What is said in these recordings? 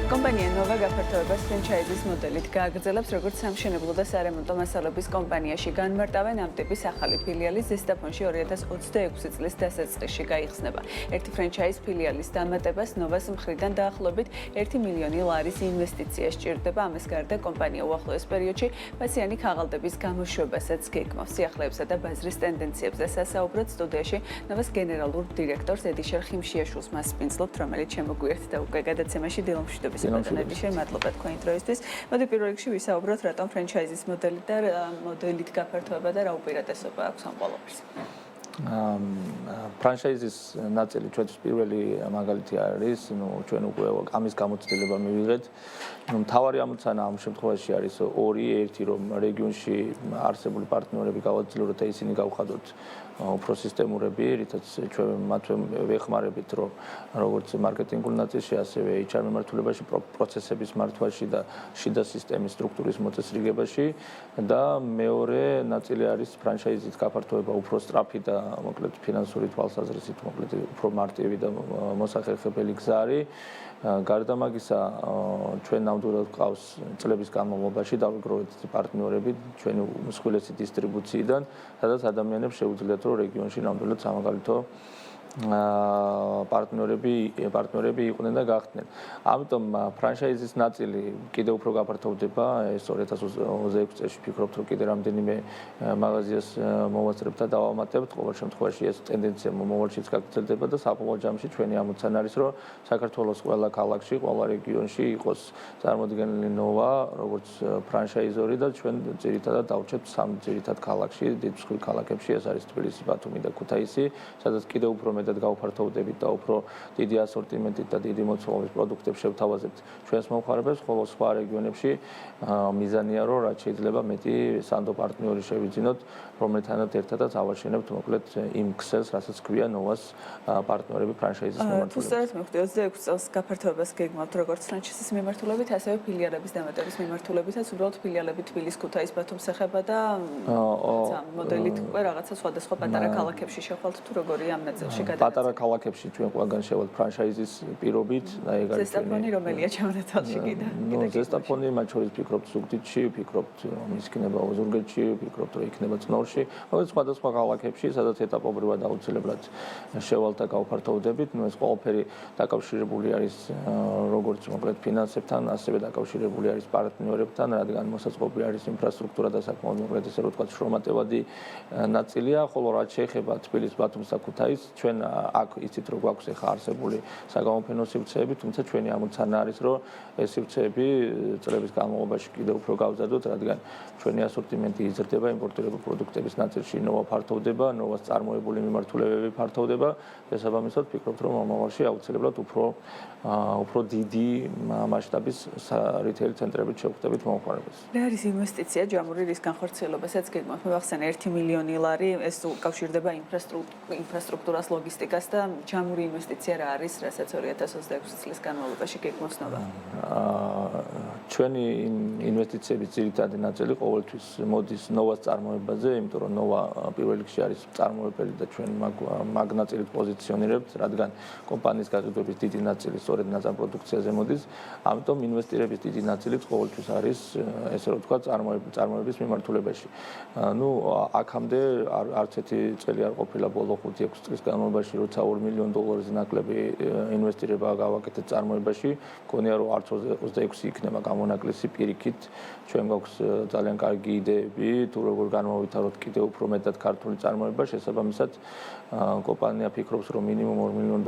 კომპანია ნოვა გაფართოებას ფრენჩაიზის მოდელით გააგრძელებს, როგორც სამშენებლო და სარემონტო მასალების კომპანიაში. განმარტავენ ამ ტიპის ახალი ფილიალი ზესტაფონში 2026 წლის დასაწყისში გაიხსნება. ერთი ფრენჩაიზ ფილიალის დამატებას ნოვას მხრიდან დაახლოებით 1 მილიონი ლარის ინვესტიცია სჭირდება. ამას გარდა კომპანია უახლოეს პერიოდში პაციანი ქაღალდების გამოშვებასაც გეგმავს. სიახლეებსა და ბაზრის ტენდენციებზე სასაუბრად სტუდიაში ნოვას გენერალურ დირექტორს ედიშერ ხიმშიაშვილს მასპინძლობთ, რომელიც შემოგვიერთდა უკვე გადაცემაში დილომშვიდობის. მადლობა თქვენი დროისთვის. მოდი პირველ რიგში ვისაუბროთ, რატომ ფრენჩაიზის მოდელით გაფართოება და რა უპირატესობა აქვს ამ ყველაფერს. ფრანჩაიზის ნაწილი ჩვენთვის პირველი მაგალითი არის, ჩვენ უკვე ამის გამოცდილება მივიღეთ. მთავარი ამოცანა ამ შემთხვევაში არის ერთი, რომ რეგიონში არსებული პარტნიორები გავაძლიეროთ და ისინი გავხადოთ უფრო სისტემურები, რითაც ჩვენ მათვე ვეხმარებით, რომ როგორც მარკეტინგულ ნაწილში, ასევე HR მიმართულებაში, პროცესების მართვაში და შიდა სისტემის სტრუქტურის მოწესრიგებაში და მეორე ნაწილი არის ფრანჩაიზით გაფართოება უფრო სწრაფი და მოკლედ ფინანსური თვალსაზრისით მოკლედ უფრო მარტივი და მოსახერხებელი გზა არის. გარდა მაგისა, ჩვენ ნამდვილად გვყავს წლების განმავლობაში დავიგროვეთ პარტნიორები ჩვენი უმსხვილესი დისტრიბუციიდან, სადაც ადამიანებს შეუძლიათ რომ რეგიონში ნამდვილად სამაგალითო პარტნიორები იყვნენ და გახდნენ. ამიტომ ფრანჩაიზის ნაწილი კიდევ უფრო გაფართოვდება. ეს 2026 წელს ვფიქრობთ, რომ კიდევ რამდენიმე მაღაზიას მოვასწრებთ და დავამატებთ. ყოველ შემთხვევაში ეს ტენდენცია მომავალშიც გაგრძელდება და საბოლოო ჯამში ჩვენი ამოცანა არის, რომ საქართველოს ყველა ქალაქში, ყველა რეგიონში იყოს წარმოდგენილი ნოვა, როგორც ფრანჩაიზორი და ჩვენ ძირითადად დავრჩებთ სამ ძირითად ქალაქში, დიდ მსხვილ ქალაქებში, ეს არის თბილისი, ბათუმი და ქუთაისი, სადაც კიდევ უფრო მეტად გავფართოვდებით და უფრო დიდი ასორტიმენტით და დიდი მოცულობის პროდუქტებს შევთავაზებთ ჩვენს მომხმარებელს, ხოლო სხვა რეგიონებში მიზანია, რომ რაც შეიძლება მეტი სანდო პარტნიორი შევიძინოთ, რომელთანაც ერთადაც ავაშენებთ მოკლედ იმ ქსელს, რასაც ქვია ნოვას პარტნიორები ფრანჩაიზის მიმართულებით. თუ სწორად მივხვდი 26 წელს გაფართოებას გეგმავთ როგორც ფრანჩაიზის მიმართულებით, ასევე ფილიალების დამატების მიმართულებითაც, უბრალოდ ფილიალები თბილისს, ქუთაისს, ბათუმს ეხება და მოდელით უკვე რაღაცა სხვადასხვა პატარა ქალაქებში შევხვალთ თუ როგორია ამ ნაწილში გადაგაცემა. პატარა ქალაქებში ჩვენ ყველგან შევალთ ფრანჩაიზის პირობით და ეგ არის ზესტაფონი რომელია ჩამონათვალში კიდე. ზესტაფონი მათ შორის ვფიქრობთ ზუგდიდში, ვფიქრობთ რომ იქნება ოზურგეთში, ვფიქრობთ რომ იქნება წნორში, მაგრამ სხვადასხვა ქალაქებში, სადაც ეტაპობრივად აუცილებლად შევალთ და გავფართოვდებით. ეს ყველაფერი დაკავშირებული არის როგორც მოკლედ ფინანსებთან, ასევე დაკავშირებული არის პარტნიორებთან, რადგან მოსაწყობი არის ინფრასტრუქტურა და საკმაოდ მოკლედ ესე რომ ვთქვათ შრომატევადი ნაწილია, ხოლო რაც შეეხება თბილისს, ბათუმს და ქუთაისს, ჩვენ აქ იცით რომ გვაქვს ახლა არსებული საგამოფენო სივრცეები, თუმცა ჩვენი ამოცანა არის რომ ეს სივრცეები წლების განმავლობაში კიდევ უფრო გავზადოთ, რადგან ჩვენი ასორტიმენტი იზრდება, იმპორტირებული პროდუქტების ნაწილში ნოვა ფართოვდება, ნოვას წარმოებული მიმართულებები ფართოვდება, შესაბამისად ვფიქრობთ რომ მომავალში აუცილებლად უფრო დიდი მასშტაბის რიტეილ ცენტრებით შევხვდებით მომხმარებელს. რა არის ინვესტიცია ჯამური რის განხორციელებასაც გეგმავთ? მივახსენე 1 მილიონი ლარი, ეს უკავშირდება ინფრასტრუქტურას, ლოგისტიკას და ჯამური ინვესტიცია რა არის, რასაც 2026 წლის განმავლობაში გეგმავს ნოვა? ჩვენი ინვესტიციების ძირითადი ნაწილი ყოველთვის მოდის ნოვას წარმოებაზე, იმიტომ რომ ნოვა პირველ რიგში არის წარმოებელი და ჩვენ მაგ ნაწილით პოზიციონირებთ, რადგან კომპანიის გაყიდვების დიდი ნაწილი სწორედ ნაზამ პროდუქციაზე მოდის. ამიტომ ინვესტირების დიდი ნაწილიც ყოველთვის არის, ესე რომ ვთქვათ, წარმოების მიმართულებაში. აქამდე არც ერთი წელი არ ყოფილა ბოლო 5-6 წლის განმავლობაში, როცა $2 მილიონ ნაკლები ინვესტირება გავაკეთეთ წარმოებაში, მგონია რომ არც 26 იქნება გამონაკლისი პირიქით. ჩვენ გვაქვს ძალიან კარგი იდეები, თუ როგორ განმოვვითაროთ კიდევ უფრო მეტად ქართული წარმოება, შესაბამისად კომპანია ფიქრობს, რომ მინიმუმ $2 მილიონ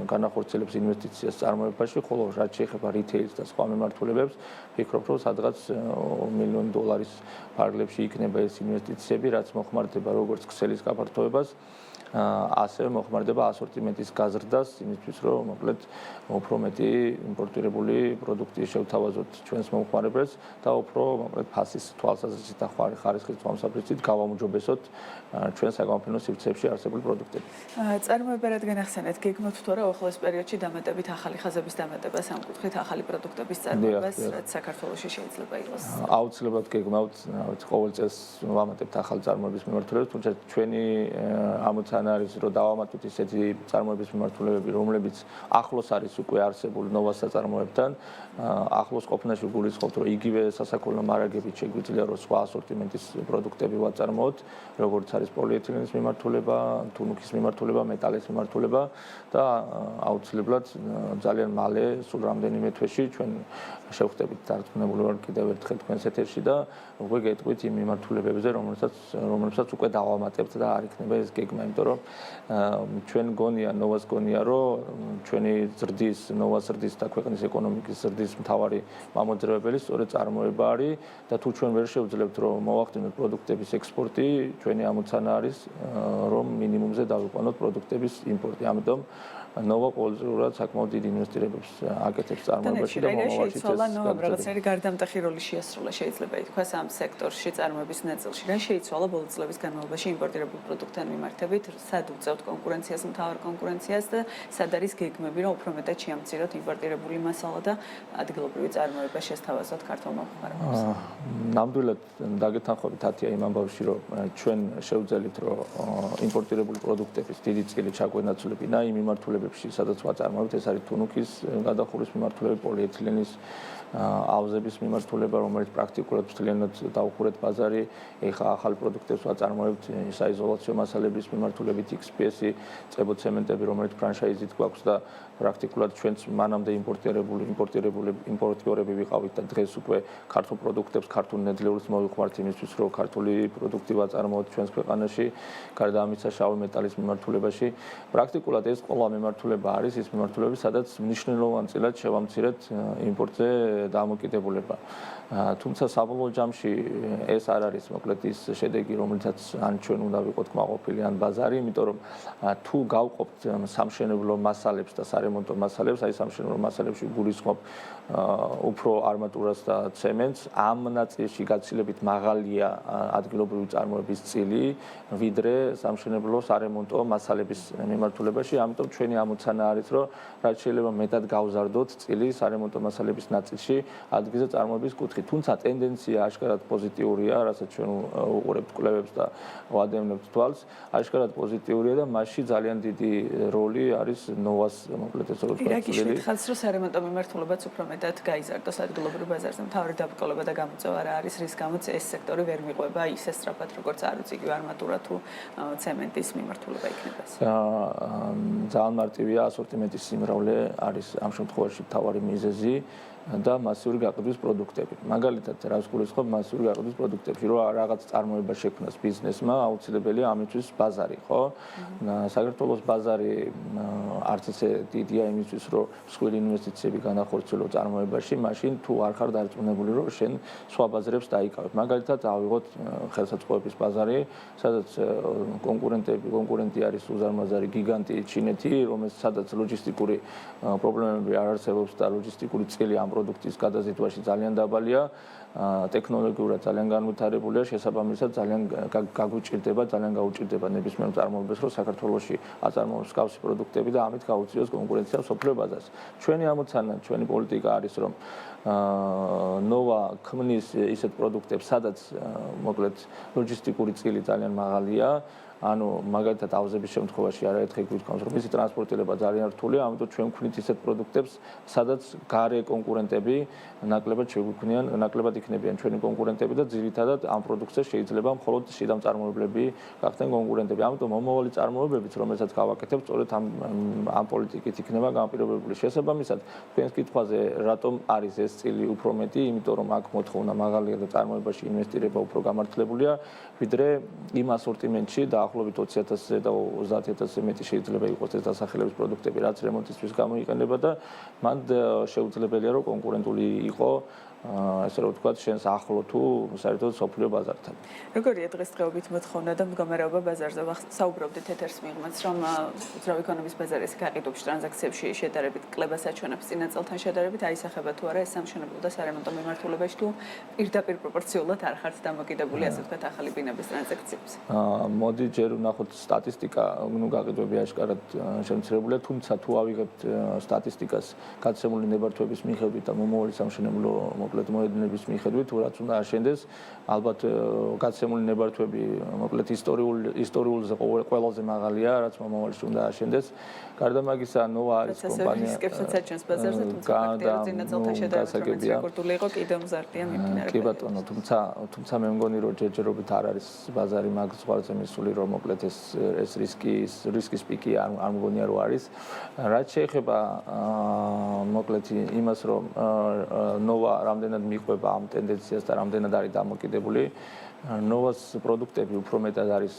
განახორციელებს ინვესტიციას წარმოებაში, ხოლო რაც შეეხება რიტეილს და სხვა მიმართულებებს, ფიქრობ, რომ სადღაც $1 მილიონ ფარგლებში იქნება ეს ინვესტიციები, რაც მოხმარდება როგორც ქსელის გაფართოებას, ასევე მოხმარდება ასორტიმენტის გაზრდას, იმისთვის რომ მოკლედ უფრო მეტი იმპორტირებული პროდუქტი შევთავაზოთ ჩვენს მომხმარებელს და უფრო მოკლედ ფასის თვალსაზრისით და ხარისხის თვალსაზრისით გავაუმჯობესოთ ჩვენ საგამოფენო სივრცეებში არსებული პროდუქტები. წარმოება რადგან ახსენეთ, გეგმავთ თუ არა უახლოეს პერიოდში დამატებით ახალი ხაზების დამატებას, ამ კუთხით ახალი პროდუქტების წარმოებას, რაც საქართველოში შეიძლება იყოს? აუცილებლად გეგმავთ, ყოველ წელს ვამატებთ ახალი წარმოების მიმართულებით, თუმცა ჩვენი ამოცანა თან არის რომ დავამატოთ ისეთი წარმოების მიმართულებები, რომლებიც ახლოს არის უკვე არსებულ ნოვას საწარმოებთან, ახლოს ყოფნაში გულისხმობთ, რომ იგივე სასაქონლო მარაგებით შეგვიძლია რომ სხვა ასორტიმენტის პროდუქტები ვაწარმოოთ, როგორც არის პოლიეთილენის მიმართულება, თუნუქის მიმართულება, მეტალის მიმართულება და აუცილებლად ძალიან მალე, სულ რამდენიმე თვეში ჩვენ შევხვდებით დარწმუნებული ვარ კიდევ ერთხელ თქვენს ეთერში და უკვე გეტყვით იმ მიმართულებებზე, რომლებსაც უკვე დავამატებთ და არ იქნება ეს გეგმა, იმიტომ რომ ჩვენ გონია, ნოვას გონია, რომ ჩვენი ზრდის, ნოვას ზრდის და ქვეყნის ეკონომიკის ზრდის მთავარი მამოძრავებელი სწორედ წარმოება არის და თუ ჩვენ ვერ შევძლებთ რომ მოვახდინოთ პროდუქტების ექსპორტი, ჩვენი ამოცანა არის რომ მინიმუმზე დავიყვანოთ პროდუქტების იმპორტი. ამიტომ ნოვა ყოველწლიურად საკმაოდ დიდ ინვესტირებებს აკეთებს წარმოებაში და მომავალში შეიცვალა ნოვამ რაღაცნაირი გარდამტეხი როლი შეასრულა შეიძლება ითქვას ამ სექტორში წარმოების ნაწილში. რა შეიცვალა ბოლო წლების განმავლობაში იმპორტირებულ პროდუქტთან მიმართებით, სად უწევთ კონკურენციას, მთავარ კონკურენციას და სად არის გეგმები, რომ უფრო მეტად შეამციროთ იმპორტირებული მასალა და ადგილობრივი წარმოება შესთავაზოთ ქართულ მომხმარებლებს. ნამდვილად დაგეთანხმებით ათია იმ ამბავში, რომ ჩვენ შევძელით, რომ იმპორტირებული პროდუქტების დიდი წილი ჩაგვენაცვლებინა იმ მიმართულებებში, სადაც ვაწარმოებთ, ეს არის თუნუქის გადახურვის მიმართულება, პოლიეთილენის ავზების მიმართულება, რომელიც პრაქტიკულად მთლიანად დაუხურეთ ბაზარი, ეხა ახალ პროდუქტებს ვაწარმოებთ, საიზოლაციო მასალების მიმართულებით XPS-ი, წებოცემენტები, რომელიც ფრანშაიზით გვაქვს და პრაქტიკულად ჩვენც მანამდე იმპორტიორები ვიყავით და დღეს უკვე ქართულ პროდუქტებს, ქართულ ნედლეულს მოვიხმართ იმისთვის, რომ ქართული პროდუქტი ვაწარმოოთ ჩვენს ქვეყანაში, გარდა ამისა შავი მეტალის მიმართულებაში. პრაქტიკულად ეს ყველა მიმართულება არის ის მიმართულებები, სადაც მნიშვნელოვანწილად შევამცირეთ იმპორტზე დამოკიდებულება. თუმცა საბოლოო ჯამში ეს არ არის მოკლედ ის შედეგი, რომელსაც ან ჩვენ უნდა ვიყოთ კმაყოფილი ან ბაზარი, იმიტომ რომ თუ გავყოფთ სამშენებლო მასალებს და სარემონტო მასალებს, აი სამშენებლო მასალებში გულისხმობ უფრო არმატურას და ცემენტს, ამ ნაწილში გაცილებით მაღალია ადგილობრივი წარმოების წილი, ვიდრე სამშენებლო სარემონტო მასალების მიმართულებაში. ამიტომ ჩვენი ამოცანა არის, რომ რაც შეიძლება მეტად გავზარდოთ წილი სარემონტო მასალების ნაწილში ადგილზე წარმოების კუთხით. თუმცა ტენდენცია აშკარად პოზიტიურია, რასაც ჩვენ უყურებთ კვლევებს და ვადევნებთ თვალს, აშკარად პოზიტიურია და მასში ძალიან დიდი როლი არის ნოვას მოკლედ ეს როგორც გაცვლილი. ხალხს რო სარემონტო მიმართულებაც უფრო მეტად გაიზარდოს ადგილობრივ ბაზარზე. მთავარი დაბრკოლება და გამოწვევა რა არის, რის გამოც ეს სექტორი ვერ მიყვება ისე სწრაფად, როგორც არ ვიცი, არმატურა თუ ცემენტის მიმართულება იქნება ეს. ძალიან მარტივია ასორტიმენტის სიმრავლე არის ამ შემთხვევაში მთავარი მიზეზი. და მასიური გაყიდვის პროდუქტები. მაგალითად, რას გულისხმობ მასიური გაყიდვის პროდუქტებში, რომ რაღაც წარმოება შექმნას ბიზნესმა, აუცილებელია ამისთვის ბაზარი, ხო? საქართველოს ბაზარი არც ისე დიდია იმისთვის, რომ მსხვილი ინვესტიციები განახორციელო წარმოებაში, მაშინ თუ არ ხარ დარწმუნებული, რომ შენ სხვა ბაზრებს დაიკავებ. მაგალითად, ავიღოთ ხელსაწყოების ბაზარი, სადაც კონკურენტი არის უზარმაზარი გიგანტი ჩინეთი, რომელსაც ლოჯისტიკური პრობლემები არ არსებობს და ლოჯისტიკური წილი ამ პროდუქტის გადაზიდვაში ძალიან დაბალია, ტექნოლოგიურად ძალიან განვითარებულია, შესაბამისად ძალიან გაუჭირდება ნებისმიერ წარმოებას, რომ საქართველოში აწარმოოს მსგავსი პროდუქტები და ამით გაუწიოს კონკურენცია მსოფლიო ბაზარზე. ჩვენი ამოცანა, ჩვენი პოლიტიკა არის, რომ ნოვა ქმნის ისეთ პროდუქტებს, სადაც მოკლედ ლოჯისტიკური წილი ძალიან მაღალია, ანუ მაგალითად ავზების შემთხვევაში არაერთხელ გვითხავს, რომ მისი ტრანსპორტირება ძალიან რთულია, ამიტომ ჩვენ ვქნით ისეთ პროდუქტებს, სადაც გარე კონკურენტები ნაკლებად იქნებიან ჩვენი კონკურენტები და ძირითადად ამ პროდუქტზე შეიძლება მხოლოდ შიდა მწარმოებლები გახდნენ კონკურენტები. ამიტომ მომავალი წარმოებებიც, რომელსაც გავაკეთებ, სწორედ ამ პოლიტიკით იქნება განპირობებული. შესაბამისად, თქვენს კითხვაზე, რატომ არის ეს წილი უფრო მეტი, იმიტომ რომ აქ მოთხოვნა მაღალია და წარმოებაში ინვესტირება უფრო გამართლებულია, ვიდრე იმ ასორტიმენტში და ახლობით 20,000-ზე და 30,000-ზე მეტი შეიძლება იყოს ეს დასახელების პროდუქტები, რაც რემონტისთვის გამოიყენება და მან შეუძლებელია რომ კონკურენტული იყო ასე რომ ვთქვათ, შენს ახლო თუ საერთოდ სოფლიო ბაზართან. როგორია დღესდღეობით მოთხოვნა და მდგომარეობა ბაზარზე? საუბრობდით ეთერს მიღმაც, რომ უძრავი ეკონომიკის ბაზარის გაყიდვებში ტრანზაქციებში შედარებით კლებას აჩვენებს წინა წელთან შედარებით, აისახება თუ არა ეს სამშენებლო და სარემონტო მიმართულებაში თუ პირდაპირ პროპორციულად არ ხართ დამოკიდებული, ასე ვთქვათ, ახალი ბინების ტრანზაქციებზე. მოდი ჯერ ვნახოთ სტატისტიკა, გაყიდვები აშკარად შემცირებულია, თუმცა თუ ავიღებთ სტატისტიკას გაცემული ნებართვების მიხედვით და მომავალი სამშენებლო მოკლედ მოედნების მიხედვით, რაც უნდა აშენდეს, ალბათ გაცემული ნებართვები მოკლედ ისტორიულზე ყველაზე მაღალია, რაც მომავალში უნდა აშენდეს. გარდა მაგისა, ნოვა არის კომპანია. რისკებსაც აჩენს ბაზარზე, თუმცა ფაქტია, რომ წინაწელთან შედარებით რეკორდული იყო, კიდევ მზარდია მიმდინარე. კი ბატონო, თუმცა მე მგონი, რომ ჯერჯერობით არ არის ბაზარი მაგ ზღვარზე მისული, რომ მოკლედ ეს რისკის პიკი არ მგონია, რომ არის. რაც შეეხება მოკლედ იმას, რომ ნოვა რამდენად მიყვება ამ ტენდენციას და რამდენად არის დამოკიდებული, ნოვას პროდუქტები უფრო მეტად არის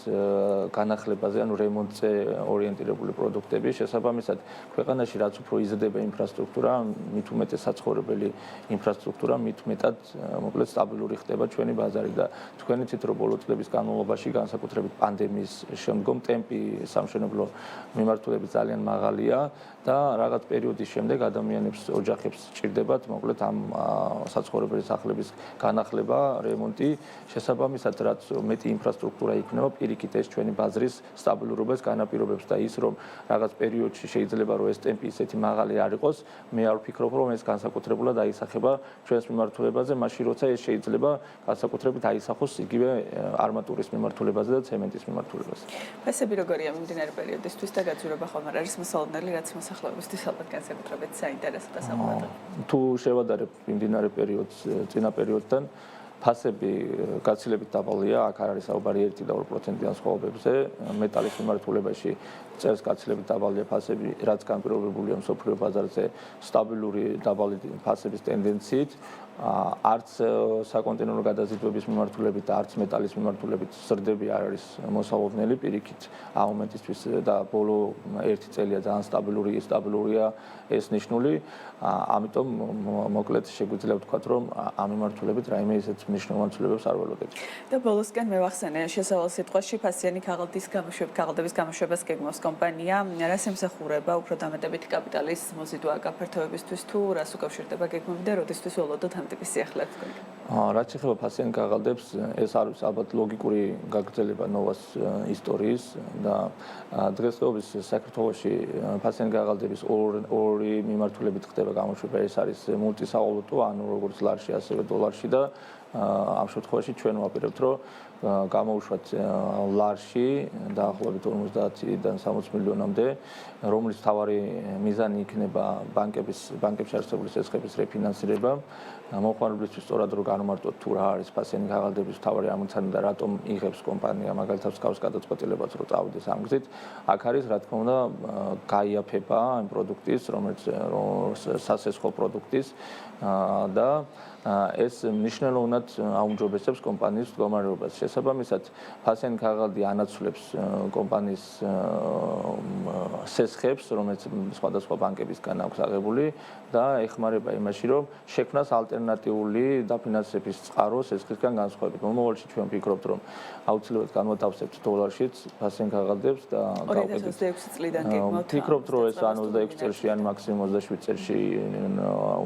განახლებაზე, ანუ რემონტზე ორიენტირებული პროდუქტები. შესაბამისად, ქვეყანაში რაც უფრო იზრდება ინფრასტრუქტურა, მით უმეტეს საცხოვრებელი ინფრასტრუქტურა, მით მეტად მოკლედ სტაბილური ხდება ჩვენი ბაზარი და თქვენ იცით, რომ ბოლო წლების განმავლობაში, განსაკუთრებით პანდემიის შემდგომ, ტემპი სამშენებლო მიმართულებით ძალიან მაღალია და რაღაც პერიოდის შემდეგ ადამიანებს, ოჯახებს სჭირდებათ მოკლედ ამ საცხოვრებელი სახლების განახლება, რემონტი. შესაბამისად, რაც მეტი ინფრასტრუქტურა იქნება, პირიქით ეს ჩვენი ბაზრის სტაბილურობას განაპირობებს და ის, რომ რაღაც პერიოდში შეიძლება რომ ეს ტემპი ისეთი მაღალი არ იყოს, მე არ ვფიქრობ, რომ ეს განსაკუთრებულად აისახება ჩვენს მიმართულებაზე, მაშინ როცა ეს შეიძლება განსაკუთრებით აისახოს იგივე არმატურის მიმართულებაზე და ცემენტის მიმართულებაზე. ფასები როგორია მიმდინარე პერიოდისთვის და გაძვირება ხომ არ არის მოსალოდნელი, რაც მოსახლეობისთვის ალბათ განსაკუთრებით საინტერესო და საყურადღებო. თუ შევადარებ მიმდინარე პერიოდს წინა პერიოდთან, ფასები გაცილებით დაბალია, აქ არ არის საუბარი 1 და 2%-იან სხვაობებზე, მეტალის მიმართულებაში წელს გაცილებით დაბალია ფასები, რაც განპირობებულია მსოფლიო ბაზარზე სტაბილური დაბალი ფასების ტენდენციით. არც საკონტინენტო გადაზიდვების მიმართულებით და არც მეტალის მიმართულებით ზრდები არ არის მოსალოდნელი პირიქით ამ მომენტისთვის და ბოლო 1 წელია ძალიან სტაბილურია ეს ნიშნული. ამიტომ მოკლედ შეგვიძლია ვთქვათ, რომ ამ მიმართულებით რაიმე ისეთ მნიშვნელოვან ცვლილებებს არ ველოდებით. და ბოლოსკენ მევახსენე შესავალ სიტყვაში ფასიანი ქაღალდების გამოშვებას გეგმავს კომპანია. რას ემსახურება უფრო დამატებითი კაპიტალის მოზიდვა გაფართოებისთვის თუ რას უკავშირდება გეგმები და როდესთვის ველოდოთ ამ ტიპის სიახლეებს თქვენ? რაც შეეხება ფასიან ქაღალდებს, ეს არის ალბათ ლოგიკური გაგრძელება ნოვას ისტორიის და დღესდღეობის საქართველოში ფასიან ქაღალდების ორი მიმართულებით ხდება გამოშვება, ეს არის მულტისავალუტო, ანუ როგორც ლარში, ასევე დოლარში და ამ შემთხვევაში ჩვენ ვაპირებთ, რომ გამოვუშვათ ლარში დაახლოებით 50-დან 60 მილიონამდე, რომლის მთავარი მიზანი იქნება ბანკებში არსებული წესხების რეფინანსირება. მომხმარებლისთვის სწორად რომ განმარტოთ თუ რა არის ფასიანი ქაღალდების მთავარი ამოცანა და რატომ იღებს კომპანია მაგალითად მსგავს გადაწყვეტილებას რომ წავიდეს ამ გზით. აქ არის რა თქმა უნდა გაიაფება ამ პროდუქტის, რომელიც სასესხო პროდუქტის და ეს მნიშვნელოვნად აუმჯობესებს კომპანიის მდგომარეობას. შესაბამისად, ფასიანი ქაღალდი ანაცვლებს კომპანიის სესხებს, რომელიც სხვადასხვა ბანკებისგან აქვს აღებული და ეხმარება იმაში, რომ შექმნას ალტერნატიული დაფინანსების წყარო სესხისგან განსხვავებით. მომავალში ჩვენ ვფიქრობთ, რომ აუცილებლად განვათავსებთ დოლარშიც ფასიან ქაღალდებს და 2026 წლიდან გეგმავთ. ვფიქრობთ, რომ ეს 26 წელში ან მაქსიმუმ 27 წელში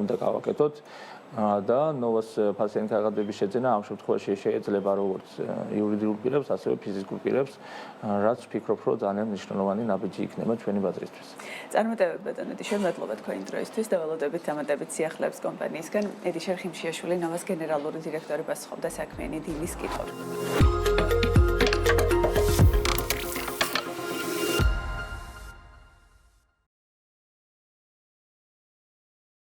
უნდა გავაკეთოთ. და ნოვას ფასიანი ქაღალდების შეძენა ამ შემთხვევაში შეიძლება როგორც იურიდიულ პირებს, ასევე ფიზიკურ პირებს, რაც ვფიქრობ, რომ ძალიან მნიშვნელოვანი ნაბიჯი იქნება ჩვენი ბაზრისთვის. წარმატებები ბატონედი, მადლობა თქვენი დროისთვის და ველოდებით დამატებით სიახლეებს კომპანიისგან. ედიშერ ხიმშიაშვილი, ნოვას გენერალური დირექტორი, პასუხობდა საქმიანი დილის კითხვებს.